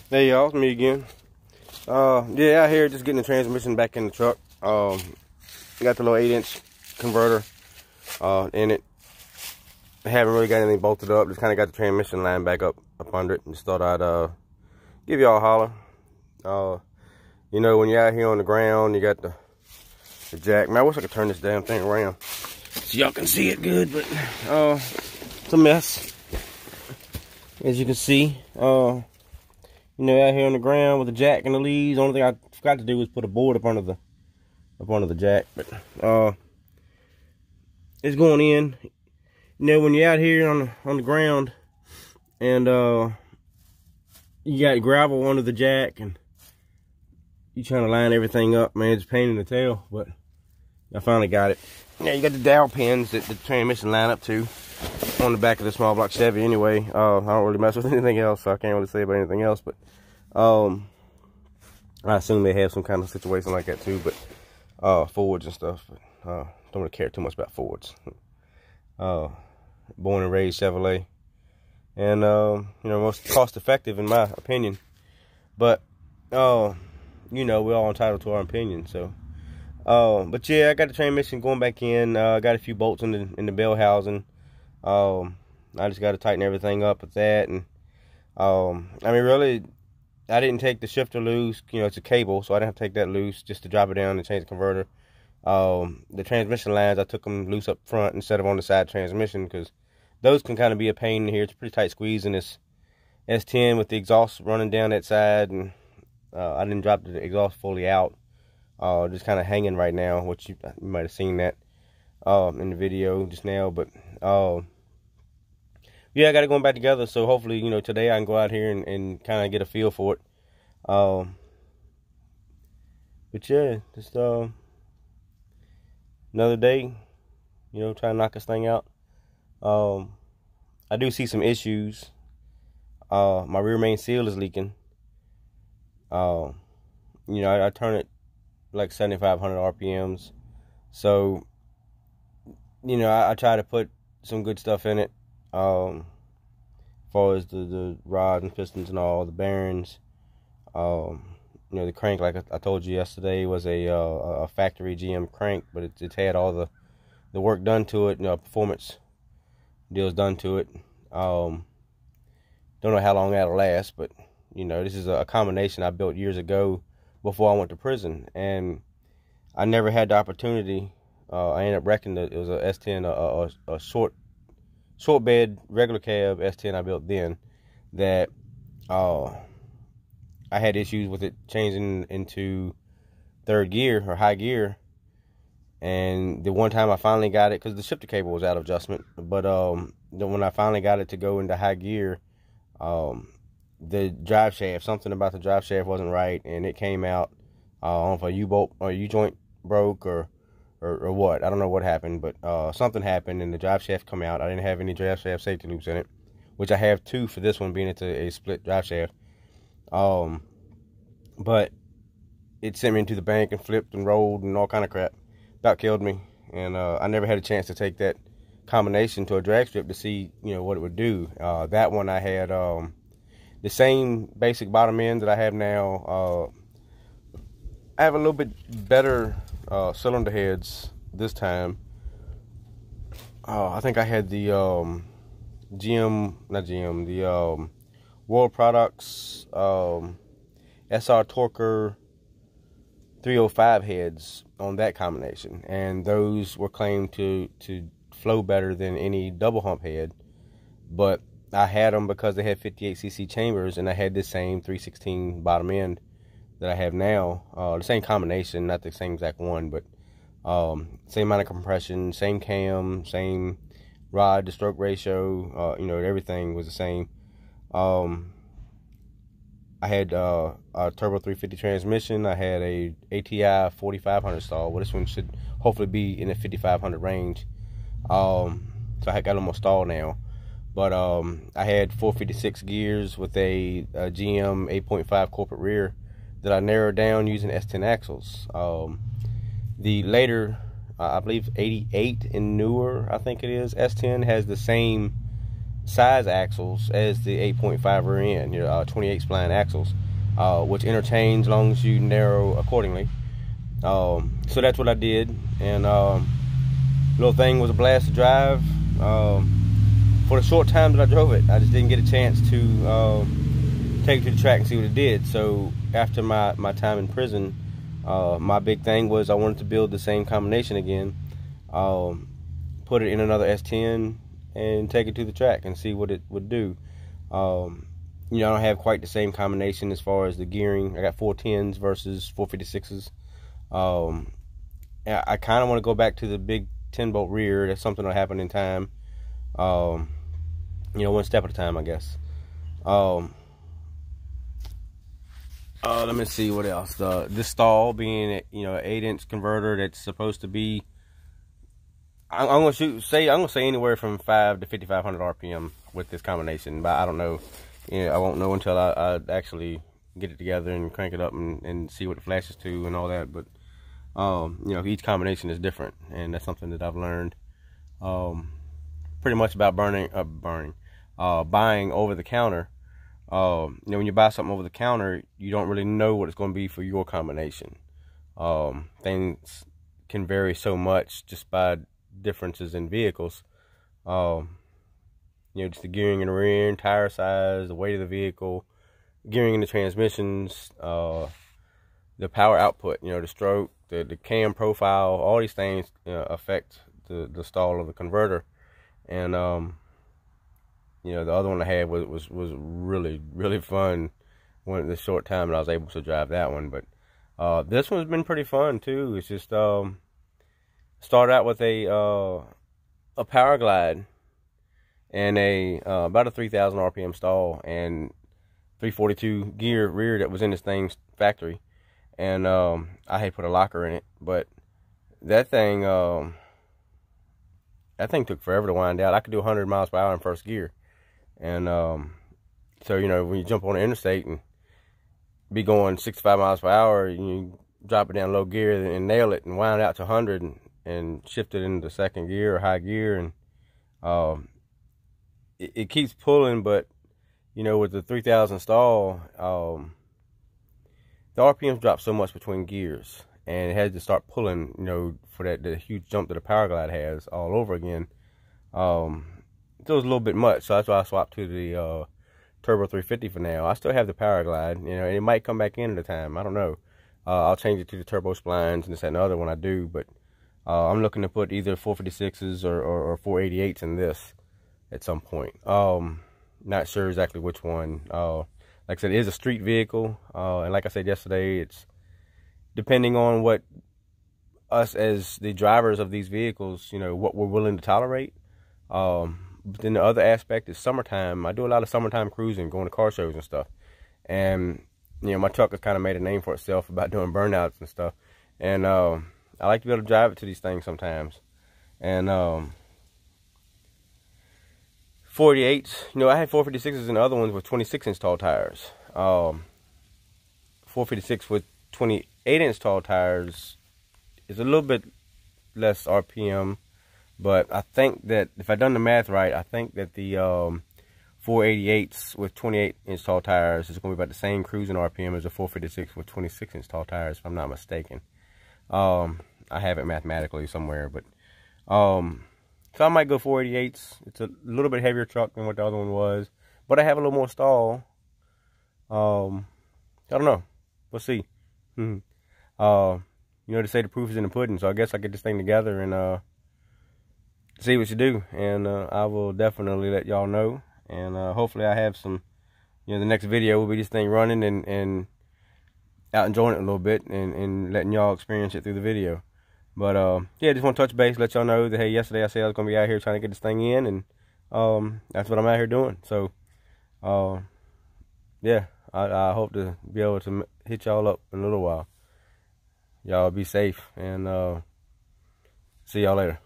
Hey y'all, it's me again. Yeah, out here just getting the transmission back in the truck. Got the little 8-inch converter in it. I haven't really got anything bolted up. Just kind of got the transmission line back up under it. Just thought I'd give y'all a holler. You know, when you're out here on the ground, you got the jack. Man, I wish I could turn this damn thing around so y'all can see it good, but it's a mess, as you can see. You know, out here on the ground with the jack and the leads. The only thing I forgot to do was put a board up under the jack. But it's going in. You know, when you're out here on the ground and you got gravel under the jack and you trying to line everything up, man, it's a pain in the tail. But I finally got it. Yeah, you got the dowel pins that the transmission line up to on the back of the small block Chevy anyway. I don't really mess with anything else, so I can't really say about anything else. But I assume they have some kind of situation like that too. But Fords and stuff. But don't really care too much about Fords. Born and raised Chevrolet, and you know, most cost effective in my opinion. But you know, we're all entitled to our opinion. So but yeah, I got the transmission going back in. I got a few bolts in the bell housing. I just got to tighten everything up with that. And I mean, really, I didn't take the shifter loose. You know, it's a cable, so I didn't have to take that loose just to drop it down and change the converter. The transmission lines, I took them loose up front instead of on the side transmission, because those can kind of be a pain in here. It's a pretty tight squeeze in this S10 with the exhaust running down that side, and I didn't drop the exhaust fully out. Just kind of hanging right now, which you might have seen that in the video just now. But yeah, I got it going back together, so hopefully, you know, today I can go out here and kind of get a feel for it. But yeah, just another day, you know, trying to knock this thing out. I do see some issues. My rear main seal is leaking. You know, I turn it like 7,500 RPMs. So, you know, I try to put some good stuff in it. As far as the rod and pistons and all, the bearings. You know, the crank, like I told you yesterday, was a factory GM crank, but it's had all the work done to it, you know, performance deals done to it. Don't know how long that'll last, but, you know, this is a combination I built years ago before I went to prison, and I never had the opportunity. I ended up wrecking it was a S10, a short bed regular cab S10 I built then, that I had issues with it changing into third gear or high gear. And the one time I finally got it, because the shifter cable was out of adjustment, but when I finally got it to go into high gear, the drive shaft, something about the drive shaft wasn't right, and it came out. I don't know if a U-bolt or U-joint broke or what. I don't know what happened, but something happened and the drive shaft come out. I didn't have any drive shaft safety loops in it, which I have two for this one, being it's a split drive shaft. But it sent me into the bank and flipped and rolled and all kind of crap. About killed me. And I never had a chance to take that combination to a drag strip to see, you know, what it would do. That one I had the same basic bottom end that I have now. I have a little bit better cylinder heads this time. I think I had the World Products SR Torker 305 heads on that combination, and those were claimed to flow better than any double hump head. But I had them because they had 58cc chambers, and I had the same 316 bottom end that I have now. The same combination, not the same exact one, but same amount of compression, same cam, same rod to stroke ratio. You know, everything was the same. I had a turbo 350 transmission. I had a ATI 4500 stall. Well, this one should hopefully be in the 5500 range. So I got them on stall now. But I had 456 gears with a GM 8.5 corporate rear that I narrowed down using S10 axles. The later, I believe 88 and newer, I think it is, S10 has the same size axles as the 8.5 rear end, 28 spline axles, which interchange as long as you narrow accordingly. So that's what I did, and little thing was a blast to drive. For the short time that I drove it, I just didn't get a chance to take it to the track and see what it did. So after my time in prison, my big thing was I wanted to build the same combination again, put it in another S10 and take it to the track and see what it would do. I don't have quite the same combination as far as the gearing. I got 410s versus 456s. I kind of want to go back to the big 10-bolt rear. That's something that'll happen in time. One step at a time, I guess. Let me see what else. This stall being an 8-inch converter that's supposed to be, I'm gonna say anywhere from 5 to 5,500 RPM with this combination, but I don't know. I won't know until I actually get it together and crank it up and see what it flashes to and all that. But each combination is different, and that's something that I've learned pretty much about buying over the counter. When you buy something over the counter, you don't really know what it's going to be for your combination. Things can vary so much just by differences in vehicles. Just the gearing in the rear end, tire size, the weight of the vehicle, gearing in the transmissions, the power output, the stroke, the cam profile, all these things affect the stall of the converter. And the other one I had was really, really fun when the short time that I was able to drive that one. But this one's been pretty fun too. It's just started out with a Power Glide and about a 3,000 RPM stall and 342 gear rear that was in this thing's factory, and I had put a locker in it, but that thing took forever to wind out. I could do 100 miles per hour in first gear. And so when you jump on the interstate and be going 65 miles per hour, you drop it down low gear and nail it and wind out to 100 and shift it into second gear or high gear, and it keeps pulling. But with the 3,000 stall, the RPMs drop so much between gears, and it had to start pulling, for the huge jump that the Power Glide has all over again. It was a little bit much, so that's why I swapped to the Turbo 350 for now. I still have the Power Glide, and it might come back in at a time. I don't know. I'll change it to the turbo splines and this and the other when I do, but I'm looking to put either 456s or 488s in this at some point. Not sure exactly which one. Like I said, it is a street vehicle, and like I said yesterday, it's depending on what us as the drivers of these vehicles, what we're willing to tolerate. But then the other aspect is summertime. I do a lot of summertime cruising, going to car shows and stuff. And, my truck has kind of made a name for itself about doing burnouts and stuff. And I like to be able to drive it to these things sometimes. And 488s, I had 456s and the other ones with 26-inch tall tires. 456 with 28-inch tall tires is a little bit less RPM. But I think that if I've done the math right, I think that the 488s with 28-inch tall tires is going to be about the same cruising RPM as a 456 with 26-inch tall tires, if I'm not mistaken. I have it mathematically somewhere, but so I might go 488s. It's a little bit heavier truck than what the other one was, but I have a little more stall. I don't know. We'll see. They say the proof is in the pudding, so I guess I get this thing together and see what you do, and I will definitely let y'all know. And hopefully I have some, the next video will be this thing running and out enjoying it a little bit and letting y'all experience it through the video. But yeah, just want to touch base, let y'all know that, hey, yesterday I said I was going to be out here trying to get this thing in, and that's what I'm out here doing. So yeah, I hope to be able to hit y'all up in a little while. Y'all be safe, and see y'all later.